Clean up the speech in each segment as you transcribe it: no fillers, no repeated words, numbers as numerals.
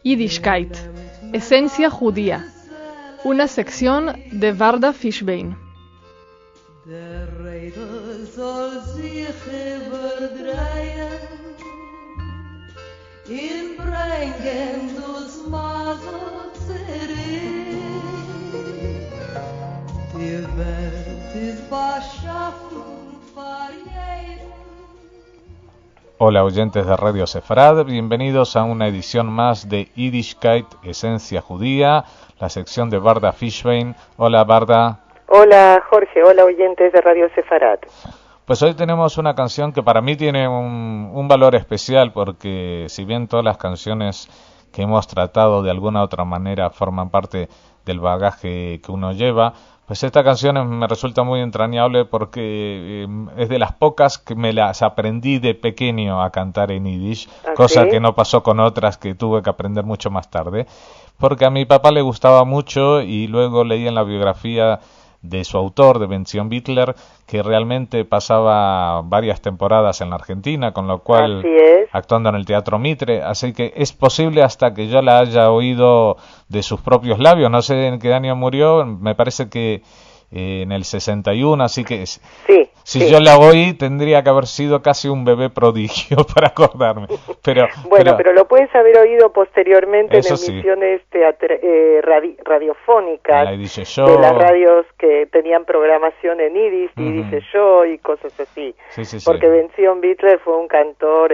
Yiddishkeit, esencia judía, una sección de Varda Fishbein. Hola oyentes de Radio Sefarad, bienvenidos a una edición más de Yiddishkeit, Esencia Judía, la sección de Varda Fishbein. Hola Varda. Hola Jorge, hola oyentes de Radio Sefarad. Pues hoy tenemos una canción que para mí tiene un valor especial porque si bien todas las canciones que hemos tratado de alguna u otra manera forman parte del bagaje que uno lleva, pues esta canción me resulta muy entrañable porque es de las pocas que me las aprendí de pequeño a cantar en Yiddish, cosa que no pasó con otras que tuve que aprender mucho más tarde, porque a mi papá le gustaba mucho y luego leí en la biografía de su autor, de Ben-Zion Bitler, que realmente pasaba varias temporadas en la Argentina, con lo cual actuando en el Teatro Mitre, así que es posible hasta que yo la haya oído de sus propios labios. No sé en qué año murió, me parece que en el 61, así que si yo la oí tendría que haber sido casi un bebé prodigio para acordarme. Pero lo puedes haber oído posteriormente en emisiones radiofónicas de las radios que tenían programación en Yiddish, Yiddish Show y cosas así. Porque Ben-Zion Bitler fue un cantor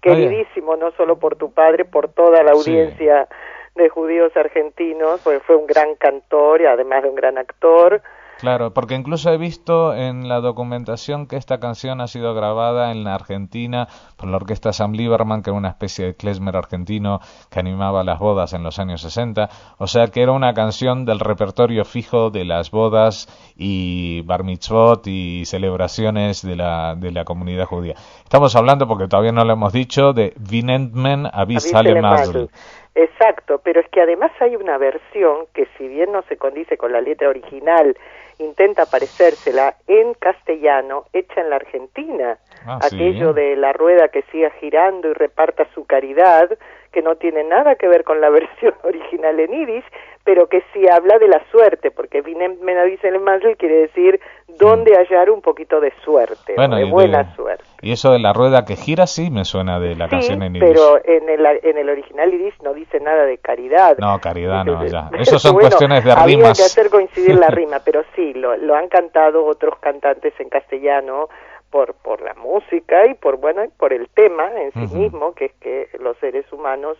queridísimo, no solo por tu padre, por toda la audiencia de judíos argentinos, porque fue un gran cantor y además de un gran actor. Claro, porque incluso he visto en la documentación que esta canción ha sido grabada en la Argentina por la orquesta Sam Lieberman, que era una especie de klezmer argentino que animaba las bodas en los años 60, o sea que era una canción del repertorio fijo de las bodas y bar mitzvot y celebraciones de la comunidad judía. Estamos hablando, porque todavía no lo hemos dicho, de Wie nennt man a Bissale Mazel. Exacto, pero es que además hay una versión que, si bien no se condice con la letra original, intenta parecérsela en castellano, hecha en la Argentina. Aquello de la rueda que siga girando y reparta su caridad, que no tiene nada que ver con la versión original en Yiddish, pero que sí habla de la suerte, porque Vinem Menadicel Mazel quiere decir dónde hallar un poquito de suerte, de buena suerte. Y eso de la rueda que gira sí me suena de la canción en Yiddish. Pero en el original Yiddish no dice nada de caridad. No, caridad no, ya. Eso son cuestiones de rimas. Había que hacer coincidir la rima, pero sí, lo han cantado otros cantantes en castellano por la música y por el tema en sí mismo, que es que los seres humanos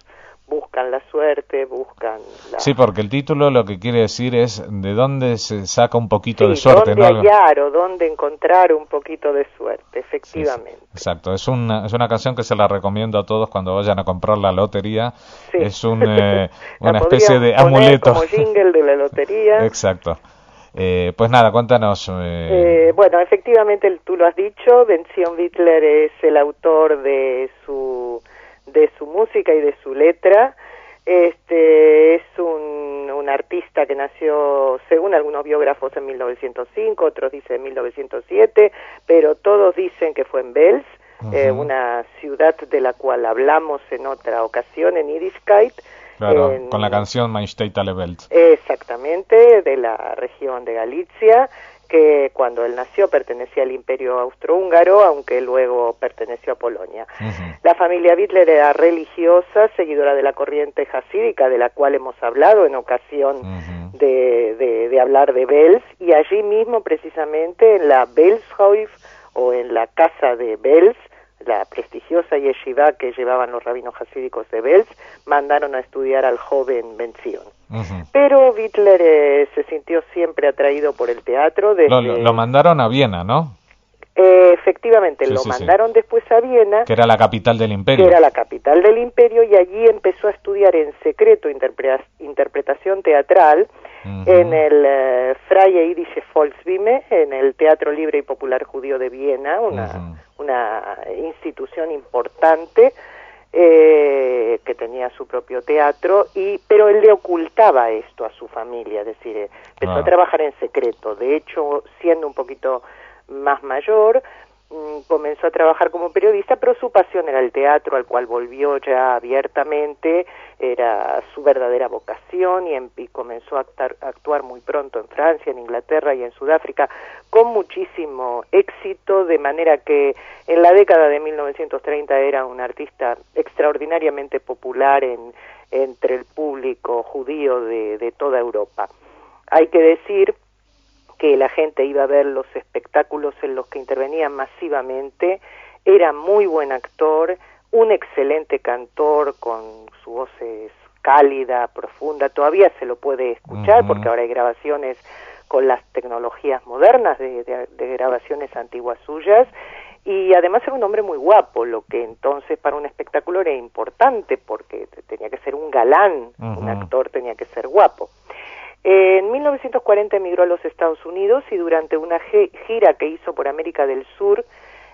buscan la suerte, buscan la... Sí, porque el título lo que quiere decir es de dónde se saca un poquito de suerte, dónde hallar o dónde encontrar un poquito de suerte, efectivamente. Sí, exacto, es una canción que se la recomiendo a todos cuando vayan a comprar la lotería. Es una especie de amuleto. Como jingle de la lotería. Exacto. Pues nada, cuéntanos. Bueno, efectivamente tú lo has dicho, Ben-Zion Bitler es el autor de su música y de su letra. Es un artista que nació, según algunos biógrafos, en 1905, otros dicen en 1907, pero todos dicen que fue en Belz, una ciudad de la cual hablamos en otra ocasión en Yiddishkeit. Claro, con la canción Mein State alle Welt. Exactamente, de la región de Galicia, que cuando él nació pertenecía al Imperio Austrohúngaro, aunque luego perteneció a Polonia. La familia Bitler era religiosa, seguidora de la corriente jasídica, de la cual hemos hablado en ocasión de hablar de Belz, y allí mismo, precisamente, en la Belzhof, o en la casa de Belz, la prestigiosa yeshiva que llevaban los rabinos hasídicos de Belz, mandaron a estudiar al joven Ben-Zion. Pero Bitler se sintió siempre atraído por el teatro. Lo mandaron a Viena, ¿no? Efectivamente, mandaron después a Viena, que era la capital del imperio. Y allí empezó a estudiar en secreto interpretación teatral en el Freie Yidische Volksbühne, en el Teatro Libre y Popular Judío de Viena, una institución importante que tenía su propio teatro, pero él le ocultaba esto a su familia, es decir, empezó a trabajar en secreto. De hecho, siendo un poquito más mayor. Comenzó a trabajar como periodista, pero su pasión era el teatro, al cual volvió ya abiertamente, era su verdadera vocación, y comenzó a actuar muy pronto en Francia, en Inglaterra y en Sudáfrica, con muchísimo éxito, de manera que en la década de 1930 era un artista extraordinariamente popular entre el público judío de toda Europa. Hay que decir que la gente iba a ver los espectáculos en los que intervenía masivamente. Era muy buen actor, un excelente cantor, con su voz es cálida, profunda, todavía se lo puede escuchar porque ahora hay grabaciones con las tecnologías modernas de grabaciones antiguas suyas, y además era un hombre muy guapo, lo que entonces para un espectáculo era importante porque tenía que ser un galán, un actor tenía que ser guapo. En 1940 emigró a los Estados Unidos y durante una gira que hizo por América del Sur,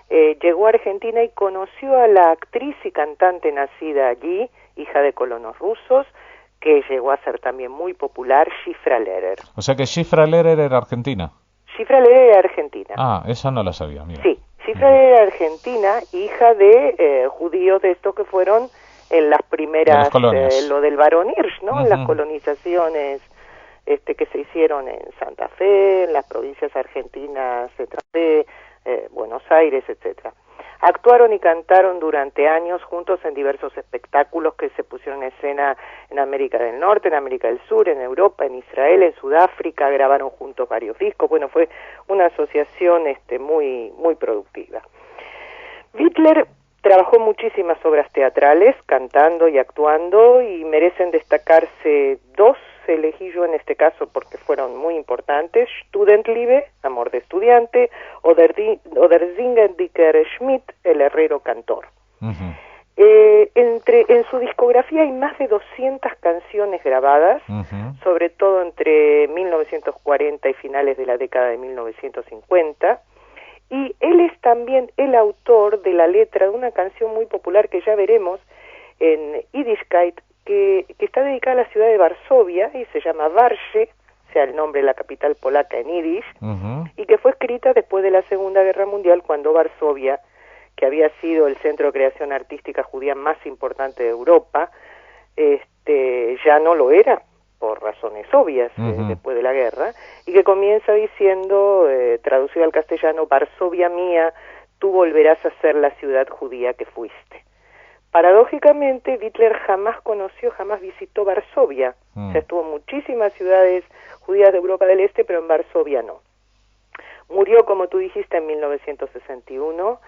llegó a Argentina y conoció a la actriz y cantante nacida allí, hija de colonos rusos, que llegó a ser también muy popular, Shifra Lehrer. O sea que Shifra Lehrer era argentina. Shifra Lehrer era argentina. Ah, esa no la sabía, mira. Sí, Shifra Lehrer era argentina, hija de judíos de estos que fueron en las primeras, lo del Barón Hirsch, ¿no? En las colonizaciones que se hicieron en Santa Fe, en las provincias argentinas de Santa Fe, Buenos Aires, etcétera. Actuaron y cantaron durante años juntos en diversos espectáculos que se pusieron en escena en América del Norte, en América del Sur, en Europa, en Israel, en Sudáfrica. Grabaron juntos varios discos. Bueno, fue una asociación muy muy productiva. Bittler trabajó en muchísimas obras teatrales, cantando y actuando, y merecen destacarse dos. Elegí yo en este caso porque fueron muy importantes: Studentliebe, Amor de estudiante, o Der Zingendicker Schmidt, El herrero cantor. En su discografía hay más de 200 canciones grabadas, sobre todo entre 1940 y finales de la década de 1950, y él es también el autor de la letra de una canción muy popular que ya veremos en Yiddishkeit, que está dedicada a la ciudad de Varsovia y se llama Varshe, o sea, el nombre de la capital polaca en yiddish, y que fue escrita después de la Segunda Guerra Mundial, cuando Varsovia, que había sido el centro de creación artística judía más importante de Europa, ya no lo era, por razones obvias, después de la guerra, y que comienza diciendo, traducido al castellano: Varsovia mía, tú volverás a ser la ciudad judía que fuiste. Paradójicamente, Bittler jamás visitó Varsovia. O sea, estuvo en muchísimas ciudades judías de Europa del Este, pero en Varsovia no. Murió, como tú dijiste, en 1961.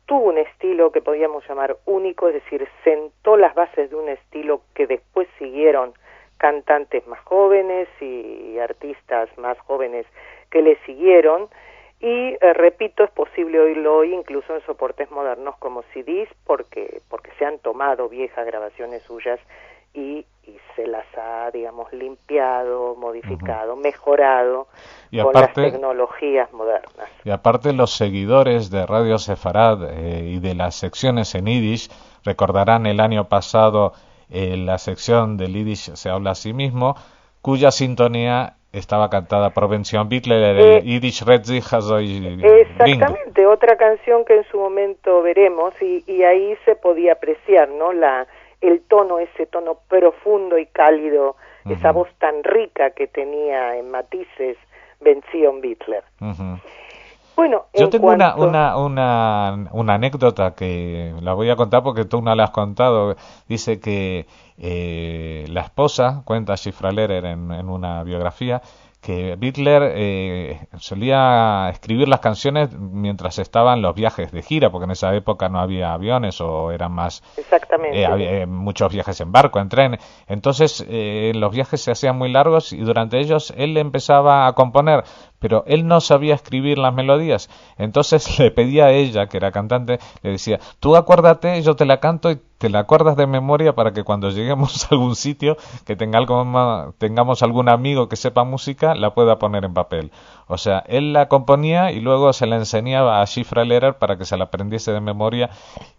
Tuvo un estilo que podríamos llamar único, es decir, sentó las bases de un estilo que después siguieron cantantes más jóvenes y artistas más jóvenes que le siguieron. Y, repito, es posible oírlo hoy incluso en soportes modernos como CDs, porque se han tomado viejas grabaciones suyas y se las ha, digamos, limpiado, modificado, mejorado y con las tecnologías modernas. Y aparte, los seguidores de Radio Sefarad y de las secciones en Yiddish recordarán el año pasado la sección del Yiddish se habla a sí mismo, cuya sintonía estaba cantada por Benzion Bittler, el Yiddish Retzi Hazoy. Exactamente, otra canción que en su momento veremos, y ahí se podía apreciar, ¿no? Ese tono profundo y cálido, esa voz tan rica que tenía en matices Benzion Bittler. Bueno, yo tengo una anécdota que la voy a contar porque tú no la has contado. Dice que la esposa, cuenta Shifra Lehrer en una biografía, que Bittler solía escribir las canciones mientras estaban los viajes de gira, porque en esa época no había aviones o eran más... Exactamente. Había muchos viajes en barco, en tren. Entonces los viajes se hacían muy largos y durante ellos él empezaba a componer, pero él no sabía escribir las melodías. Entonces le pedía a ella, que era cantante, le decía: tú acuérdate, yo te la canto y te la acuerdas de memoria para que cuando lleguemos a algún sitio que tengamos algún amigo que sepa música, la pueda poner en papel. O sea, él la componía y luego se la enseñaba a Shifra Lehrer para que se la aprendiese de memoria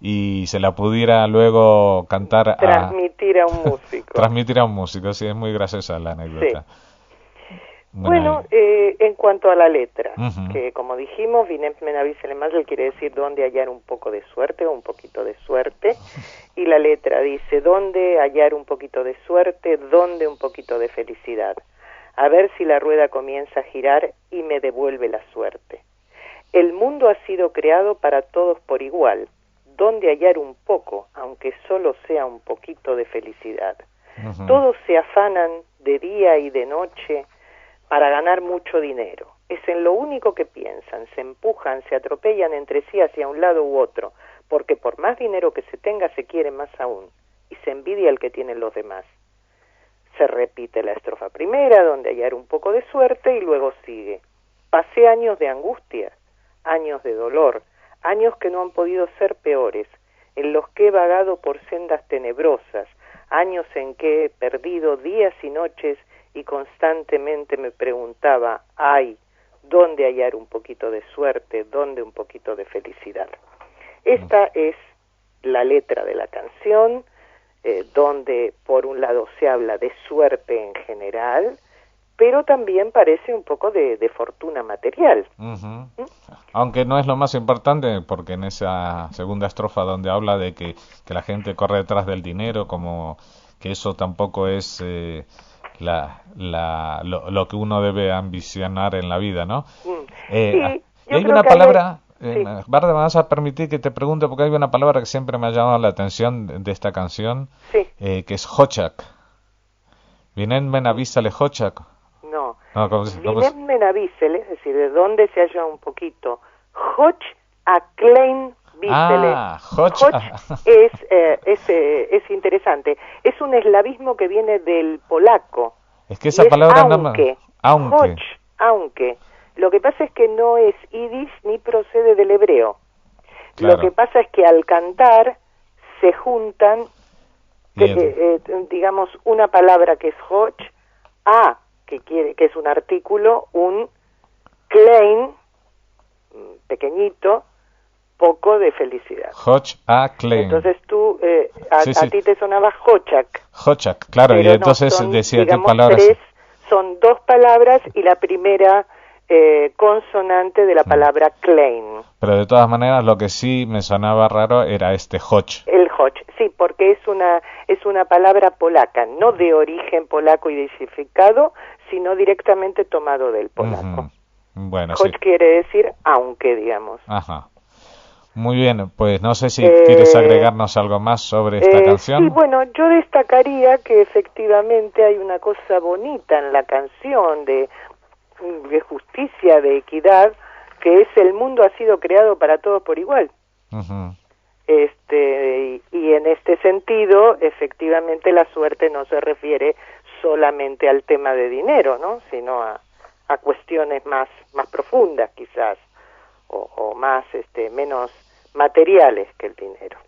y se la pudiera luego cantar transmitir a un músico. Transmitir a un músico, sí, es muy graciosa la anécdota. Sí. Bueno, en cuanto a la letra, que como dijimos, Vinem Menavisele Mazel quiere decir dónde hallar un poco de suerte o un poquito de suerte, y la letra dice dónde hallar un poquito de suerte, dónde un poquito de felicidad, a ver si la rueda comienza a girar y me devuelve la suerte. El mundo ha sido creado para todos por igual, dónde hallar un poco, aunque solo sea un poquito de felicidad. Todos se afanan de día y de noche para ganar mucho dinero. Es en lo único que piensan, se empujan, se atropellan entre sí hacia un lado u otro, porque por más dinero que se tenga se quiere más aún, y se envidia el que tienen los demás. Se repite la estrofa primera, donde hallar un poco de suerte, y luego sigue. Pasé años de angustia, años de dolor, años que no han podido ser peores, en los que he vagado por sendas tenebrosas, años en que he perdido días y noches y constantemente me preguntaba, ay, ¿dónde hallar un poquito de suerte? ¿Dónde un poquito de felicidad? Esta es la letra de la canción, donde por un lado se habla de suerte en general, pero también parece un poco de fortuna material. Aunque no es lo más importante, porque en esa segunda estrofa donde habla de que la gente corre detrás del dinero, como que eso tampoco es lo que uno debe ambicionar en la vida, ¿no? Sí, y hay una palabra, Barda, me vas a permitir que te pregunte, porque hay una palabra que siempre me ha llamado la atención de esta canción, que es hochak. Vinem Menavisele Hochak. No, Vinem Menavisele, es decir, de dónde se halla un poquito. Hoch a Klein Vísele. Hoch es interesante. Es un eslavismo que viene del polaco. Es que esa palabra aunque. Hoch, aunque. Lo que pasa es que no es yiddish ni procede del hebreo. Claro. Lo que pasa es que al cantar se juntan, digamos, una palabra que es hoch, a, que es un artículo, un klein, pequeñito, poco de felicidad. Hoch a klein. Entonces tú, a ti te sonaba hochak. Hochak, claro, pero y entonces son, decía digamos, qué palabras. Son dos palabras y la primera consonante de la palabra klein. Pero de todas maneras lo que sí me sonaba raro era este hoch. El hoch, sí, porque es una palabra polaca, no de origen polaco identificado, sino directamente tomado del polaco. Bueno, hoch quiere decir aunque, digamos. Ajá. Muy bien, pues no sé si quieres agregarnos algo más sobre esta canción. Sí, bueno, yo destacaría que efectivamente hay una cosa bonita en la canción de justicia, de equidad, que es el mundo ha sido creado para todos por igual. Y en este sentido, efectivamente, la suerte no se refiere solamente al tema de dinero, ¿no? Sino a cuestiones más profundas, quizás, o más, menos materiales que el dinero.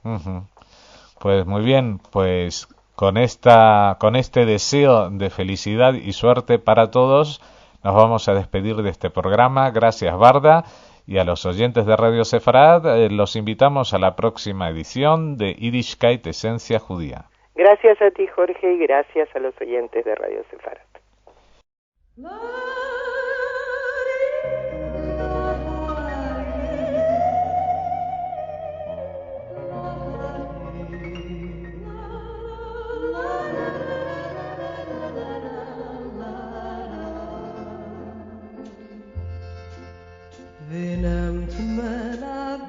Pues muy bien, pues con este deseo de felicidad y suerte para todos, nos vamos a despedir de este programa. Gracias, Barda, y a los oyentes de Radio Sefarad los invitamos a la próxima edición de Yiddishkeit, Esencia Judía. Gracias a ti, Jorge, y gracias a los oyentes de Radio Sefarad. Vinem Menavisele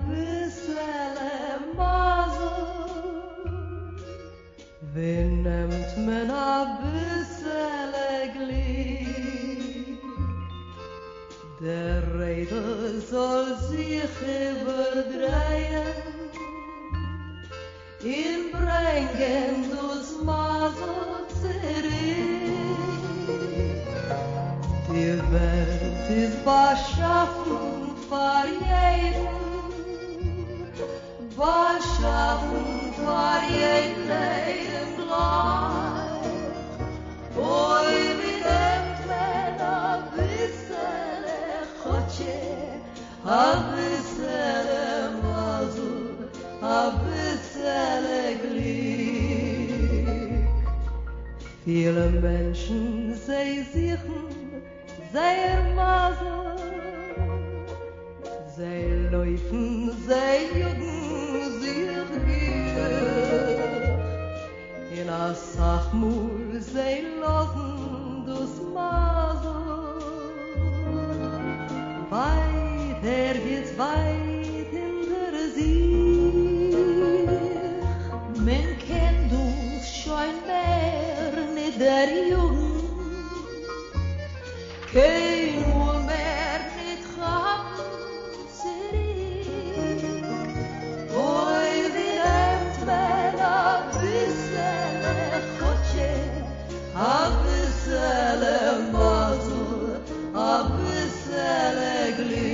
Mazel, Vinem Menavisele Glied. Der Rede soll sich überdrehen, ihn bringen dus Mazel zurück. Die Welt ist beschaffen für jeden, beschaffen für jeden Leben gleich. Oi, wie nimmt man a bissele Chotsche, a bissele Mazel, a bissele Glück. Viele Menschen, sie sichern sehr Masel. Sie laufen, sie jucken sich gier. In a Sachmul, sie lassen das Masel. Weiter geht's weit hinter sich. Men kennt uns schon mehr nicht der Jugend. Kein wohl mehr nicht ganz zurück. Oi, wie nimmt man a bisschen Chotsche, a bisschen Masel, a bisschen Glück.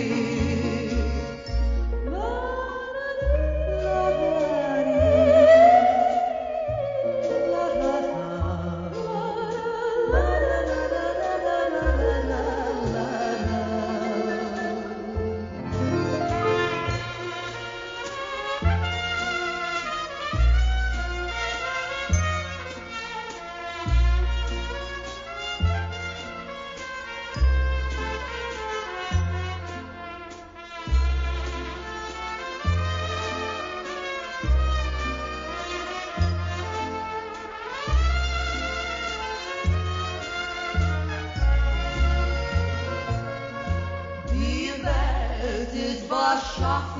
Die Welt ist was schafft